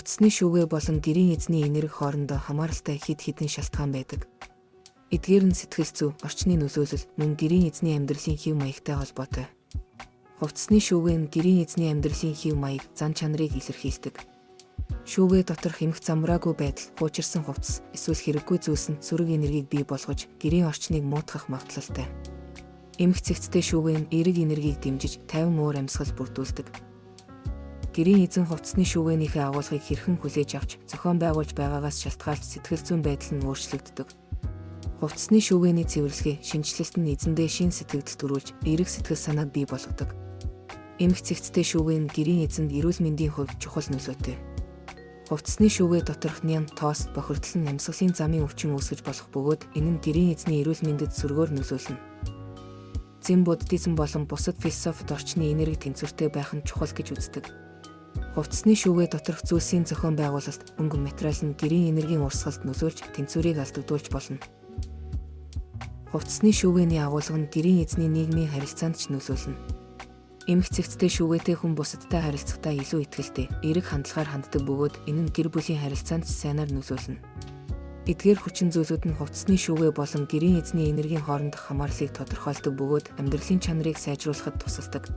Хувцасны шүүгээ болон гэрийн эзний энерги хоорондоо хамааралтай хэд хэдэн шалтгаан байдаг. Эдгээр нь сэтгэл зүй, орчны нөлөөлөл, мөн гэрийн эзний амьдралын хэв маягтай холбоотой. Хувцасны шүүгээ нь гэрийн эзний амьдралын хэв маяг, зан чанарыг илэрхийлдэг. Шүүгээ доторх эмх замраагүй байдал, хуучирсан хувцас, эсвэл хэрэггүй зүйлс нь сүрэг энергийг бий болгож, гэрийн орчныг муутгах магадлалтай. Эмх цэгцтэй шүүгээ нь эерэг энергийг дэмжиж, 50 уур амьсгал бүрдүүлдэг. Гэрийн эзэн хувцасны шүүгээнийхээ агуулгыг хэрхэн хүлээж авч, зохион байгуулж байгаагаас шалтгаалж сэтгэл зүйн байдал нь өөрчлөгддөг. Хувцасны шүүгээний цэвэрлэгээ, шинжилэлт нь эзэндээ шин сэтгэл төрүүлж, эерэг сэтгэл санааг бий болгодог. Эмх цэгцтэй шүүгээ нь гэрийн эзэнд эрүүл мэндийн хувьд чухал нөлөөтэй. Хувцасны шүүгээ доторх нян, тоос, бохирдол нь амьсгалын замын өвчин үүсгэж болох бөгөөд энэ нь гэрийн эзний эрүүл мэндэд сүргээр нөлөөлнө. Зэн буддизм болон бусад философид орчны энерги тэнцвэртэй байх нь чухал гэж үздэг. Хувцасны шүүгээ доторх зүйлсийн зохион байгуулалт, өнгө материал нь гэрийн энергийн урсгалд нөлөөлж тэнцвэрийг алдагдуулж болно. Хувцасны шүүгээний агуулга нь гэрийн эзний нийгмийн харилцаанд ч нөлөөлнө. Эмх цэгцтэй шүүгээтэй хүн бусадтай харилцахдаа илүү итгэлтэй, эерэг хандлагаар ханддаг бөгөөд энэ нь гэр бүлийн харилцаанд сайнаар нөлөөлнө. Эдгээр хүчин зүйлүүд нь хувцасны шүүгээ болон гэрийн эзний энергийн хоорондох хамаарлыг тодорхойлдог бөгөөд амьдралын чанарыг сайжруулахад тусалдаг.